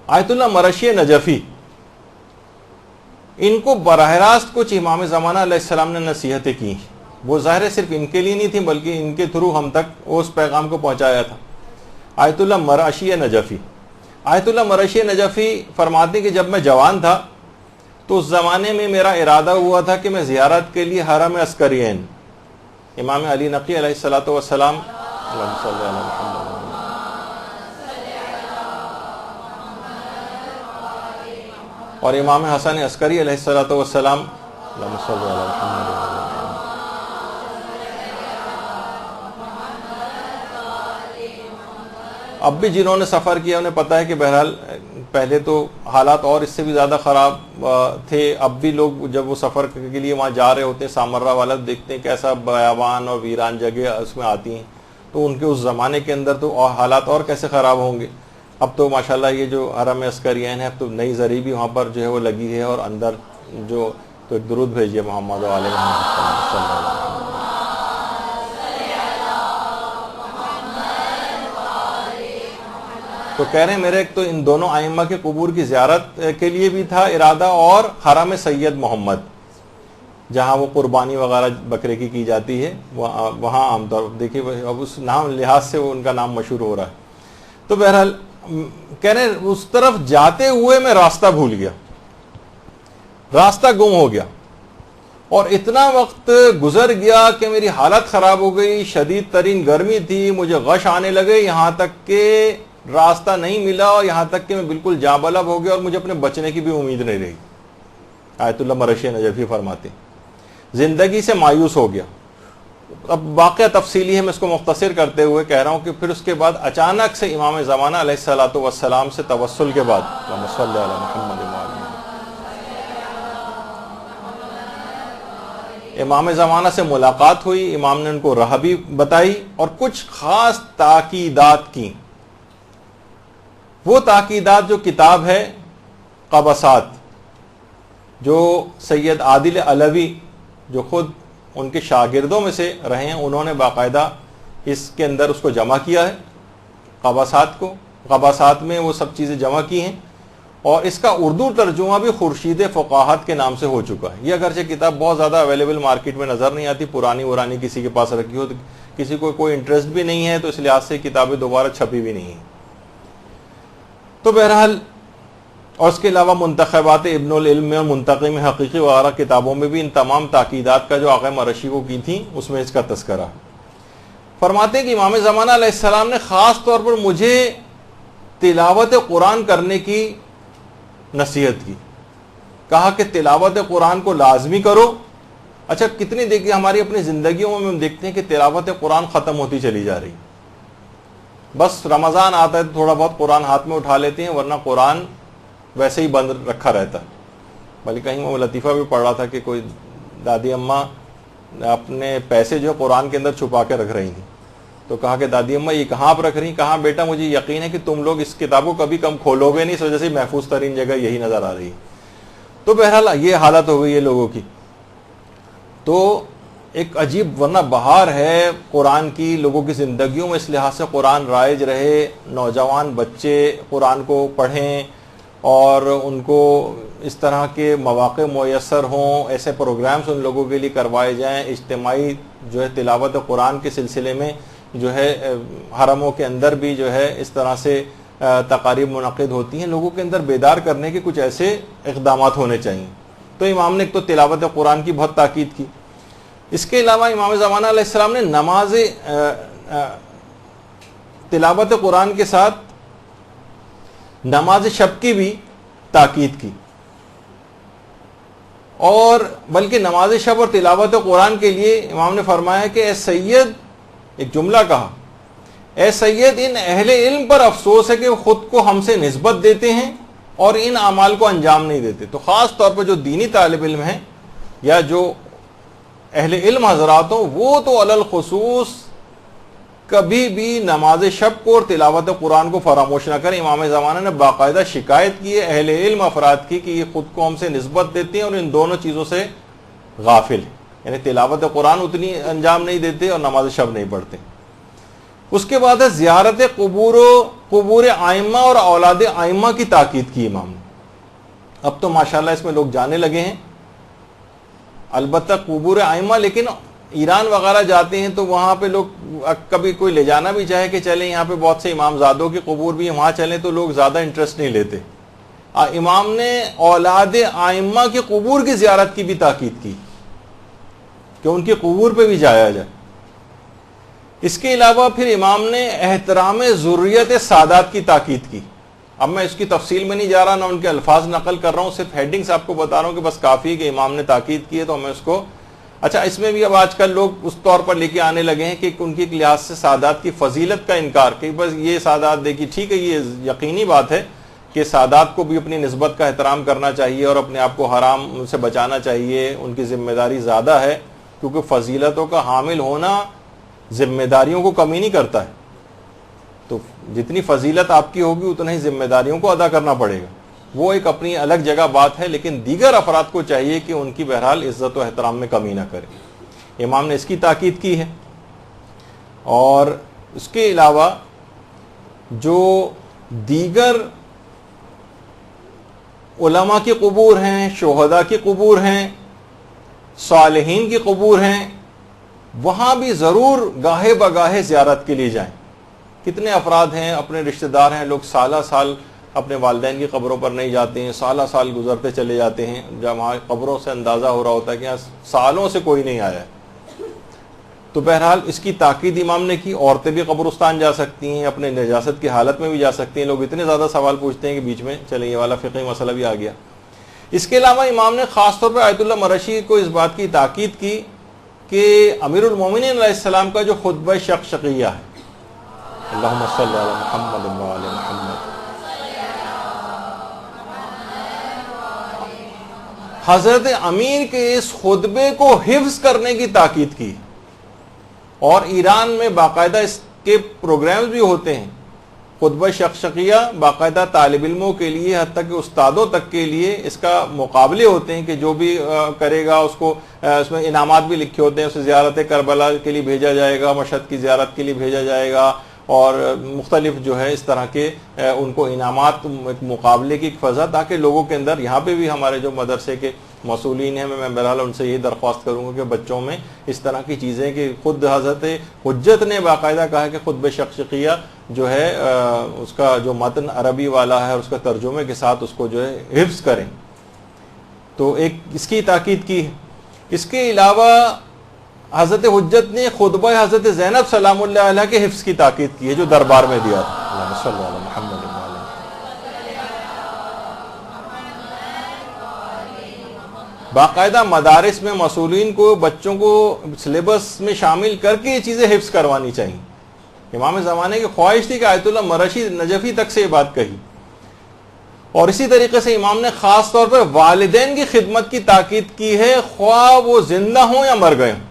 آیت اللہ مرشی نجفی، ان کو براہ راست کچھ امام زمانہ علیہ السلام نے نصیحتیں کی، وہ ظاہر ہے صرف ان کے لیے نہیں تھی بلکہ ان کے تھرو ہم تک اس پیغام کو پہنچایا تھا۔ آیت اللہ مرشی نجفی، آیت اللہ مرشی نجفی فرماتے کہ جب میں جوان تھا تو اس زمانے میں میرا ارادہ ہوا تھا کہ میں زیارت کے لیے حرم عسکرین امام علی نقی علیہ الصلوۃ والسلام اللہم صلی علی محمد اور امام حسن عسکری علیہ الصلوۃ والسلام اللہم صلی علی محمد اب بھی جنہوں نے سفر کیا انہیں پتہ ہے کہ بہرحال پہلے تو حالات اور اس سے بھی زیادہ خراب تھے، اب بھی لوگ جب وہ سفر کے لیے وہاں جا رہے ہوتے ہیں سامرہ والا دیکھتے ہیں کیسا بیابان اور ویران جگہ اس میں آتی ہیں، تو ان کے اس زمانے کے اندر تو حالات اور کیسے خراب ہوں گے۔ اب تو ماشاءاللہ یہ جو حرم عسکرین ہے اب تو نئی زری بھی وہاں پر جو ہے وہ لگی ہے، اور اندر جو تو ایک درود بھیجیے محمد علیہ محمد صلی اللہ علیہ وسلم۔ تو کہہ رہے ہیں میرے ایک تو ان دونوں ائمہ کے قبور کی زیارت کے لیے بھی تھا ارادہ، اور حرم سید محمد جہاں وہ قربانی وغیرہ بکرے کی جاتی ہے وہاں عام طور پر دیکھیے اب اس نام لحاظ سے وہ ان کا نام مشہور ہو رہا ہے۔ تو بہرحال کہہ رہے ہیں اس طرف جاتے ہوئے میں راستہ بھول گیا، راستہ گم ہو گیا، اور اتنا وقت گزر گیا کہ میری حالت خراب ہو گئی، شدید ترین گرمی تھی، مجھے غش آنے لگے، یہاں تک کہ راستہ نہیں ملا، اور یہاں تک کہ میں بالکل جاں بلب ہو گیا اور مجھے اپنے بچنے کی بھی امید نہیں رہی۔ آیت اللہ مرشی نجفی فرماتے زندگی سے مایوس ہو گیا۔ اب واقعہ تفصیلی ہے، میں اس کو مختصر کرتے ہوئے کہہ رہا ہوں کہ پھر اس کے بعد اچانک سے امام زمانہ علیہ الصلوۃ والسلام سے توسل کے بعد اللہم صلی علی محمد امام زمانہ سے ملاقات ہوئی، امام نے ان کو راہ بھی بتائی اور کچھ خاص تاکیدات کی۔ وہ تاکیدات جو کتاب ہے قبسات، جو سید عادل علوی جو خود ان کے شاگردوں میں سے رہے ہیں، انہوں نے باقاعدہ اس کے اندر اس کو جمع کیا ہے، قبسات میں وہ سب چیزیں جمع کی ہیں، اور اس کا اردو ترجمہ بھی خورشید فقاہت کے نام سے ہو چکا ہے۔ یہ اگرچہ کتاب بہت زیادہ اویلیبل مارکیٹ میں نظر نہیں آتی، پرانی کسی کے پاس رکھی ہو تو کسی کو کوئی انٹرسٹ بھی نہیں ہے، تو اس لحاظ سے کتابیں دوبارہ چھپی بھی نہیں ہیں۔ تو بہرحال اور اس کے علاوہ منتخبات ابن العلم میں اور منتقم حقیقی وغیرہ کتابوں میں بھی ان تمام تاکیدات کا جو آقا مرشی کو کی تھیں اس میں اس کا تذکرہ۔ فرماتے ہیں کہ امام زمانہ علیہ السلام نے خاص طور پر مجھے تلاوت قرآن کرنے کی نصیحت کی، کہا کہ تلاوت قرآن کو لازمی کرو۔ اچھا کتنی دیکھیے ہماری اپنی زندگیوں میں ہم دیکھتے ہیں کہ تلاوت قرآن ختم ہوتی چلی جا رہی، بس رمضان آتا ہے تو تھوڑا بہت قرآن ہاتھ میں اٹھا لیتے ہیں، ورنہ قرآن ویسے ہی بند رکھا رہتا ہے۔ بلکہ کہیں میں لطیفہ بھی پڑھ رہا تھا کہ کوئی دادی اماں اپنے پیسے جو قرآن کے اندر چھپا کے رکھ رہی تھیں، تو کہا کہ دادی اماں یہ کہاں آپ رکھ رہی ہیں؟ کہا بیٹا مجھے یقین ہے کہ تم لوگ اس کتاب کو کبھی کم کھولو گے نہیں، اس وجہ سے محفوظ ترین جگہ یہی نظر آ رہی ہے۔ تو بہرحال یہ حالت ہو گئی ہے لوگوں کی۔ تو ایک عجیب ورنہ بہار ہے قرآن کی لوگوں کی زندگیوں میں، اس لحاظ سے قرآن رائج رہے، نوجوان بچے قرآن کو پڑھیں اور ان کو اس طرح کے مواقع میسر ہوں، ایسے پروگرامز ان لوگوں کے لیے کروائے جائیں، اجتماعی جو ہے تلاوت قرآن کے سلسلے میں جو ہے حرموں کے اندر بھی جو ہے اس طرح سے تقاریب منعقد ہوتی ہیں، لوگوں کے اندر بیدار کرنے کے کچھ ایسے اقدامات ہونے چاہیے۔ تو امام نے ایک تو تلاوت قرآن کی بہت تاکید کی۔ اس کے علاوہ امام زمانہ علیہ السلام نے نماز تلاوت قرآن کے ساتھ نماز شب کی بھی تاکید کی، اور بلکہ نماز شب اور تلاوت قرآن کے لیے امام نے فرمایا کہ اے سید، ایک جملہ کہا، اے سید ان اہل علم پر افسوس ہے کہ وہ خود کو ہم سے نسبت دیتے ہیں اور ان اعمال کو انجام نہیں دیتے۔ تو خاص طور پر جو دینی طالب علم ہیں یا جو اہل علم حضرات ہوں، وہ تو علی الخصوص کبھی بھی نماز شب کو اور تلاوت قرآن کو فراموش نہ کریں۔ امام زمانہ نے باقاعدہ شکایت کی ہے اہل علم افراد کی کہ یہ خود کو ہم سے نسبت دیتے ہیں اور ان دونوں چیزوں سے غافل ہیں، یعنی تلاوت قرآن اتنی انجام نہیں دیتے اور نماز شب نہیں پڑھتے۔ اس کے بعد ہے زیارت قبور ائمہ اور اولاد ائمہ کی تاکید کی امام نے. اب تو ماشاءاللہ اس میں لوگ جانے لگے ہیں, البتہ قبور ائمہ, لیکن ایران وغیرہ جاتے ہیں تو وہاں پہ لوگ کبھی کوئی لے جانا بھی چاہے کہ چلیں یہاں پہ بہت سے امام زادوں کی قبور بھی ہیں, وہاں چلیں, تو لوگ زیادہ انٹرسٹ نہیں لیتے. امام نے اولاد ائمہ کی قبور کی زیارت کی بھی تاکید کی کہ ان کی قبور پہ بھی جایا جائے. اس کے علاوہ پھر امام نے احترام ذریت سادات کی تاکید کی. اب میں اس کی تفصیل میں نہیں جا رہا, نہ ان کے الفاظ نقل کر رہا ہوں, صرف ہیڈنگز آپ کو بتا رہا ہوں کہ بس کافی کہ امام نے تاکید کی ہے تو ہمیں اس کو. اچھا, اس میں بھی اب آج کل لوگ اس طور پر لے کے آنے لگے ہیں کہ ان کی لحاظ سے سادات کی فضیلت کا انکار, کہ بس یہ سادات دیکھیے, ٹھیک ہے یہ یقینی بات ہے کہ سادات کو بھی اپنی نسبت کا احترام کرنا چاہیے اور اپنے آپ کو حرام سے بچانا چاہیے, ان کی ذمہ داری زیادہ ہے, کیونکہ فضیلتوں کا حامل ہونا ذمہ داریوں کو کمی نہیں کرتا ہے. تو جتنی فضیلت آپ کی ہوگی اتنا ہی ذمہ داریوں کو ادا کرنا پڑے گا, وہ ایک اپنی الگ جگہ بات ہے, لیکن دیگر افراد کو چاہیے کہ ان کی بہرحال عزت و احترام میں کمی نہ کرے. امام نے اس کی تاکید کی ہے. اور اس کے علاوہ جو دیگر علماء کی قبور ہیں, شہداء کی قبور ہیں, صالحین کی قبور ہیں, وہاں بھی ضرور گاہے بگاہے زیارت کے لیے جائیں. کتنے افراد ہیں, اپنے رشتہ دار ہیں, لوگ سالہ سال اپنے والدین کی قبروں پر نہیں جاتے ہیں, سالہ سال گزرتے چلے جاتے ہیں, جب وہاں قبروں سے اندازہ ہو رہا ہوتا ہے کہ یہاں سالوں سے کوئی نہیں آیا ہے. تو بہرحال اس کی تاکید امام نے کی. عورتیں بھی قبرستان جا سکتی ہیں, اپنے نجاست کی حالت میں بھی جا سکتی ہیں. لوگ اتنے زیادہ سوال پوچھتے ہیں کہ بیچ میں چلیں یہ والا فقہی مسئلہ بھی آ گیا. اس کے علاوہ امام نے خاص طور پر آیت اللہ مرشی کو اس بات کی تاکید کی کہ امیر المومنین علیہ السلام کا جو خطبہ شقیہ ہے, اللہم صلی علی محمد و علی محمد, حضرت امیر کے اس خطبے کو حفظ کرنے کی تاکید کی. اور ایران میں باقاعدہ اس کے پروگرامز بھی ہوتے ہیں, خطبہ شقیہ باقاعدہ طالب علموں کے لیے, حتیٰ کہ استادوں تک کے لیے اس کا مقابلے ہوتے ہیں کہ جو بھی کرے گا اس کو اس میں انعامات بھی لکھے ہوتے ہیں. اسے زیارت کربلا کے لیے بھیجا جائے گا, مشہد کی زیارت کے لیے بھیجا جائے گا, اور مختلف جو ہے اس طرح کے ان کو انعامات, مقابلے کی فضا, تاکہ لوگوں کے اندر, یہاں پہ بھی ہمارے جو مدرسے کے مسئولین ہیں, میں بہرحال ان سے یہ درخواست کروں گا کہ بچوں میں اس طرح کی چیزیں, کہ خود حضرت حجت نے باقاعدہ کہا کہ خطبہ شقیہ جو ہے اس کا جو متن عربی والا ہے اور اس کا ترجمے کے ساتھ اس کو جو ہے حفظ کریں. تو ایک اس کی تاکید کی. اس کے علاوہ حضرت حجت نے خطبہ حضرت زینب سلام اللہ علیہ کے حفظ کی تاکید کی ہے, جو دربار میں دیا تھا. اللہم صلی علی محمد. باقاعدہ مدارس میں مسئولین کو بچوں کو سلیبس میں شامل کر کے یہ چیزیں حفظ کروانی چاہیے. امام زمانے کی خواہش تھی کہ آیت اللہ مرشی نجفی تک سے یہ بات کہی. اور اسی طریقے سے امام نے خاص طور پر والدین کی خدمت کی تاکید کی ہے, خواہ وہ زندہ ہوں یا مر گئے ہوں.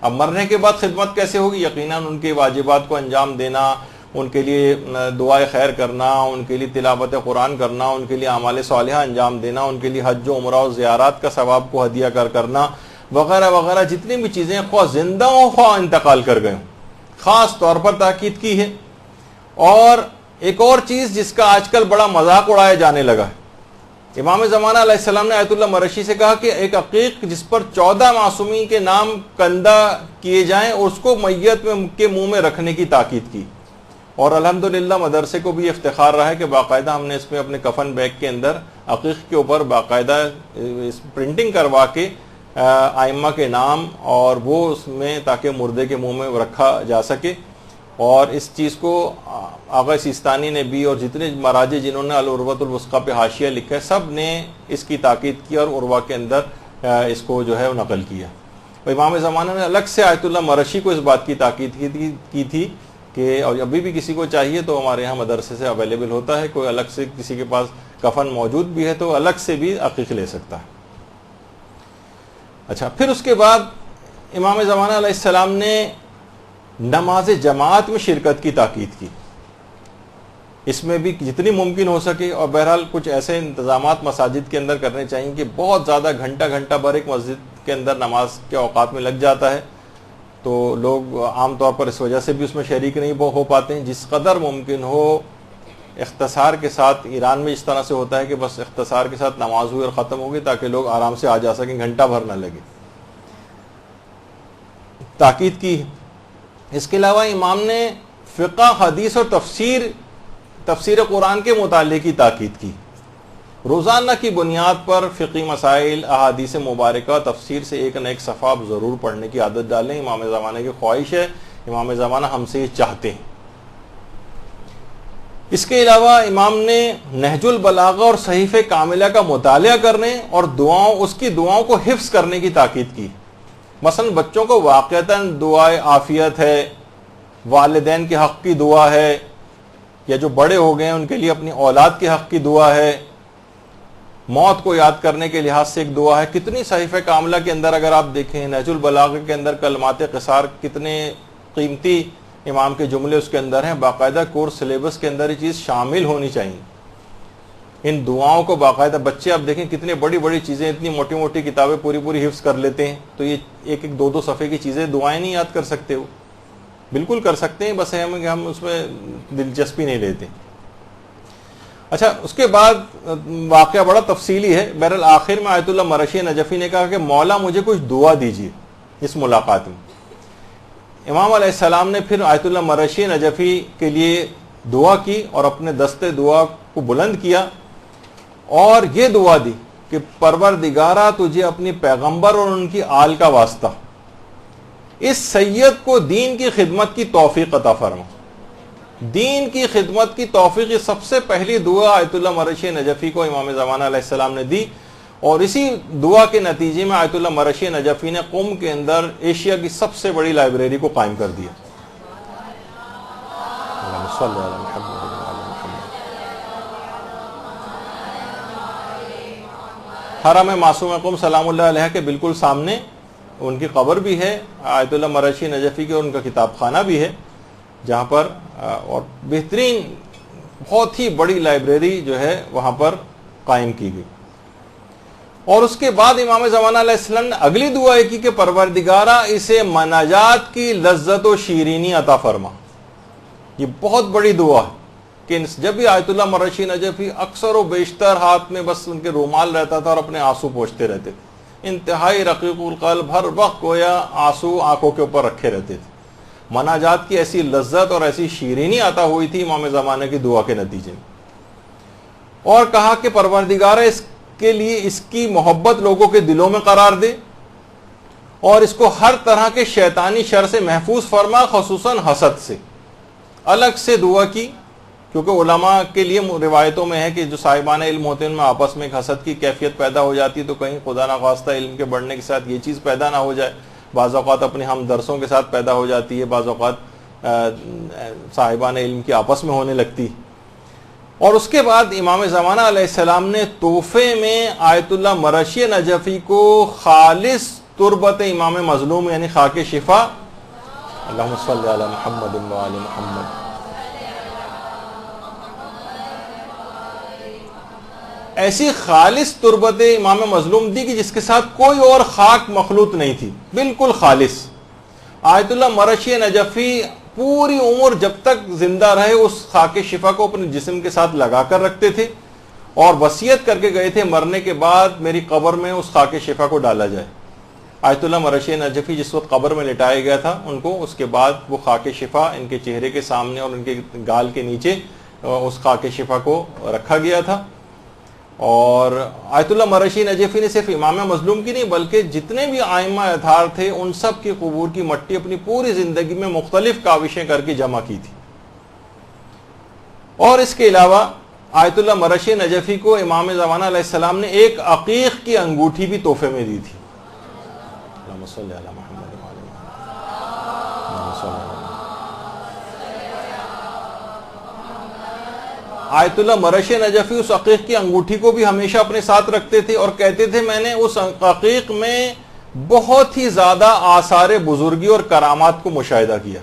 اب مرنے کے بعد خدمت کیسے ہوگی؟ یقیناً ان کے واجبات کو انجام دینا, ان کے لیے دعائے خیر کرنا, ان کے لیے تلاوت قرآن کرنا, ان کے لیے اعمال صالحہ انجام دینا, ان کے لیے حج و عمرہ و زیارات کا ثواب کو ہدیہ کرنا وغیرہ وغیرہ, جتنی بھی چیزیں خواہ زندہ ہوں خواہ انتقال کر گئے ہوں, خاص طور پر تاکید کی ہے. اور ایک اور چیز جس کا آج کل بڑا مذاق اڑایا جانے لگا ہے, امام زمانہ علیہ السلام نے آیت اللہ مرشی سے کہا کہ ایک عقیق جس پر 14 معصومین کے نام کندہ کیے جائیں اور اس کو میت کے منہ میں رکھنے کی تاکید کی. اور الحمدللہ مدرسے کو بھی افتخار رہا ہے کہ باقاعدہ ہم نے اس میں اپنے کفن بیگ کے اندر عقیق کے اوپر باقاعدہ پرنٹنگ کروا کے ائمہ کے نام, اور وہ اس میں تاکہ مردے کے منہ میں رکھا جا سکے. اور اس چیز کو آغا سیستانی نے بھی, اور جتنے مراجع جنہوں نے العروۃ الوثقیٰ پہ حاشیہ لکھا ہے, سب نے اس کی تاکید کی اور عروہ کے اندر اس کو جو ہے نقل کیا. امام زمانہ نے الگ سے آیت اللہ مرشی کو اس بات کی تاکید کی تھی کہ, اور ابھی بھی کسی کو چاہیے تو ہمارے یہاں مدرسے سے اویلیبل ہوتا ہے, کوئی الگ سے کسی کے پاس کفن موجود بھی ہے تو الگ سے بھی عقیق لے سکتا ہے. اچھا, پھر اس کے بعد امام زمانہ علیہ السلام نے نماز جماعت میں شرکت کی تاکید کی. اس میں بھی جتنی ممکن ہو سکے, اور بہرحال کچھ ایسے انتظامات مساجد کے اندر کرنے چاہیے کہ بہت زیادہ گھنٹہ بھر ایک مسجد کے اندر نماز کے اوقات میں لگ جاتا ہے, تو لوگ عام طور پر اس وجہ سے بھی اس میں شریک نہیں ہو پاتے ہیں. جس قدر ممکن ہو اختصار کے ساتھ. ایران میں اس طرح سے ہوتا ہے کہ بس اختصار کے ساتھ نماز ہوئی اور ختم ہو گئی تاکہ لوگ آرام سے آ جا سکیں, گھنٹہ بھر نہ لگے. تاکید کی. اس کے علاوہ امام نے فقہ, حدیث اور تفسیر قرآن کے مطالعے کی تاکید کی. روزانہ کی بنیاد پر فقہی مسائل, احادیث مبارکہ, تفسیر سے ایک نہ ایک صفحہ آپ ضرور پڑھنے کی عادت ڈالیں. امام زمانہ کی خواہش ہے, امام زمانہ ہم سے یہ چاہتے ہیں. اس کے علاوہ امام نے نہج البلاغہ اور صحیفہ کاملہ کا مطالعہ کرنے اور اس کی دعاؤں کو حفظ کرنے کی تاکید کی. مثلا بچوں کو واقعتاً دعائے عافیت ہے, والدین کے حق کی دعا ہے, یا جو بڑے ہو گئے ہیں ان کے لیے اپنی اولاد کے حق کی دعا ہے, موت کو یاد کرنے کے لحاظ سے ایک دعا ہے. کتنی صحیفہ کاملہ کے اندر اگر آپ دیکھیں, نہج البلاغہ کے اندر کلمات قصار, کتنے قیمتی امام کے جملے اس کے اندر ہیں. باقاعدہ کورس سلیبس کے اندر یہ چیز شامل ہونی چاہیے. ان دعاؤں کو باقاعدہ, بچے آپ دیکھیں کتنے بڑی بڑی چیزیں, اتنی موٹی موٹی کتابیں پوری حفظ کر لیتے ہیں, تو یہ ایک دو صفحے کی چیزیں, دعائیں نہیں یاد کر سکتے. وہ بالکل کر سکتے ہیں, بس ہم اس میں دلچسپی نہیں لیتے. اچھا, اس کے بعد واقعہ بڑا تفصیلی ہے. بہرحال آخر میں آیت اللہ مرشی نجفی نے کہا کہ مولا مجھے کچھ دعا دیجیے اس ملاقات میں. امام علیہ السلام نے پھر آیت اللہ مرشی نجفی کے لیے دعا کی اور اپنے دستے دعا کو بلند کیا اور یہ دعا دی کہ پروردگارہ تجھے اپنی پیغمبر اور ان کی آل کا واسطہ اس سید کو دین کی خدمت کی توفیق عطا فرما. دین کی خدمت کی توفیق, یہ سب سے پہلی دعا آیت اللہ مرشی نجفی کو امام زمانہ علیہ السلام نے دی, اور اسی دعا کے نتیجے میں آیت اللہ مرشی نجفی نے قم کے اندر ایشیا کی سب سے بڑی لائبریری کو قائم کر دیا. حرم معصوم قم سلام اللہ علیہ کے بالکل سامنے ان کی قبر بھی ہے, آیت اللہ مرشی نجفی کے, اور ان کا کتاب خانہ بھی ہے جہاں پر, اور بہترین بہت ہی بڑی لائبریری جو ہے وہاں پر قائم کی گئی. اور اس کے بعد امام زمانہ علیہ السلام نے اگلی دعا کی کہ پروردگارہ اسے مناجات کی لذت و شیرینی عطا فرما. یہ بہت بڑی دعا ہے کہ جب بھی آیت اللہ مرشی نجفی اکثر و بیشتر ہاتھ میں بس ان کے رومال رہتا تھا اور اپنے آنسو پوچھتے رہتے تھے. انتہائی رقیق القلب, ہر وقت گویا آنسو آنکھوں کے اوپر رکھے رہتے تھے. مناجات کی ایسی لذت اور ایسی شیرینی عطا ہوئی تھی امام زمانے کی دعا کے نتیجے میں. اور کہا کہ پروردگارہ اس کے لیے اس کی محبت لوگوں کے دلوں میں قرار دے اور اس کو ہر طرح کے شیطانی شر سے محفوظ فرما, خصوصاً حسد سے. الگ سے دعا کی, کیونکہ علماء کے لیے روایتوں میں ہے کہ جو صاحبان علم ہوتے ہیں ان میں آپس میں ایک حسد کی کیفیت پیدا ہو جاتی ہے, تو کہیں خدا نخواستہ علم کے بڑھنے کے ساتھ یہ چیز پیدا نہ ہو جائے. بعض اوقات اپنے ہم درسوں کے ساتھ پیدا ہو جاتی ہے, بعض اوقات صاحبان علم کی آپس میں ہونے لگتی. اور اس کے بعد امام زمانہ علیہ السلام نے تحفے میں آیت اللہ مرشی نجفی کو خالص تربت امام مظلوم یعنی خاک شفا, اللہم صلی علی محمد و آل محمد, ایسی خالص تربت امام مظلوم دی کہ جس کے ساتھ کوئی اور خاک مخلوط نہیں تھی, بالکل خالص. آیت اللہ مرشی نجفی پوری عمر جب تک زندہ رہے اس خاک شفا کو اپنے جسم کے ساتھ لگا کر رکھتے تھے اور وصیت کر کے گئے تھے مرنے کے بعد میری قبر میں اس خاک شفا کو ڈالا جائے. آیت اللہ مرشی نجفی جس وقت قبر میں لٹایا گیا تھا, ان کو اس کے بعد وہ خاک شفا ان کے چہرے کے سامنے اور ان کے گال کے نیچے اس خاک شفا کو رکھا گیا تھا. اور آیت اللہ مرشی نجفی نے صرف امام مظلوم کی نہیں بلکہ جتنے بھی ائمہ اطہار تھے ان سب کی قبور کی مٹی اپنی پوری زندگی میں مختلف کاوشیں کر کے جمع کی تھی. اور اس کے علاوہ آیت اللہ مرشی نجفی کو امام زمانہ علیہ السلام نے ایک عقیق کی انگوٹھی بھی تحفے میں دی تھی. اللہم صلی علی محمد و آل محمد. آیت اللہ مرشی نجفی اس عقیق کی انگوٹھی کو بھی ہمیشہ اپنے ساتھ رکھتے تھے اور کہتے تھے میں نے اس عقیق میں بہت ہی زیادہ آثار بزرگی اور کرامات کو مشاہدہ کیا.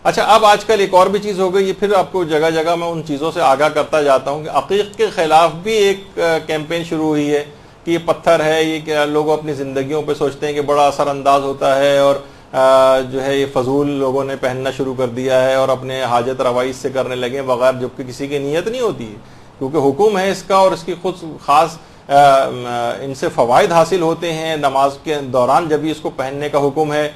اچھا, اب آج کل ایک اور بھی چیز ہو گئی, یہ پھر آپ کو جگہ جگہ میں ان چیزوں سے آگاہ کرتا جاتا ہوں کہ عقیق کے خلاف بھی ایک کیمپین شروع ہوئی ہے کہ یہ پتھر ہے, یہ کہ لوگ اپنی زندگیوں پہ سوچتے ہیں کہ بڑا اثر انداز ہوتا ہے اور جو ہے یہ فضول لوگوں نے پہننا شروع کر دیا ہے اور اپنے حاجت روائی سے کرنے لگے بغیر جبکہ کسی کی نیت نہیں ہوتی ہے، کیونکہ حکم ہے اس کا اور اس کی خود خاص ان سے فوائد حاصل ہوتے ہیں نماز کے دوران جب بھی اس کو پہننے کا حکم ہے،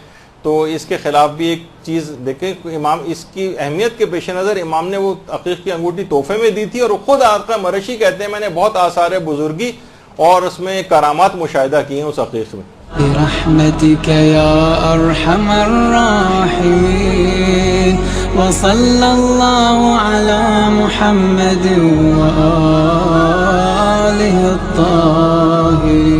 تو اس کے خلاف بھی ایک چیز دیکھیں، امام اس کی اہمیت کے پیش نظر امام نے وہ عقیق کی انگوٹھی تحفے میں دی تھی، اور خود آقا مرشی کہتے ہیں میں نے بہت آثار بزرگی اور اس میں کرامات مشاہدہ کی ہیں اس عقیق میں۔ برحمتك يا أرحم الراحمين وصلى الله على محمد وآله الطاهرين۔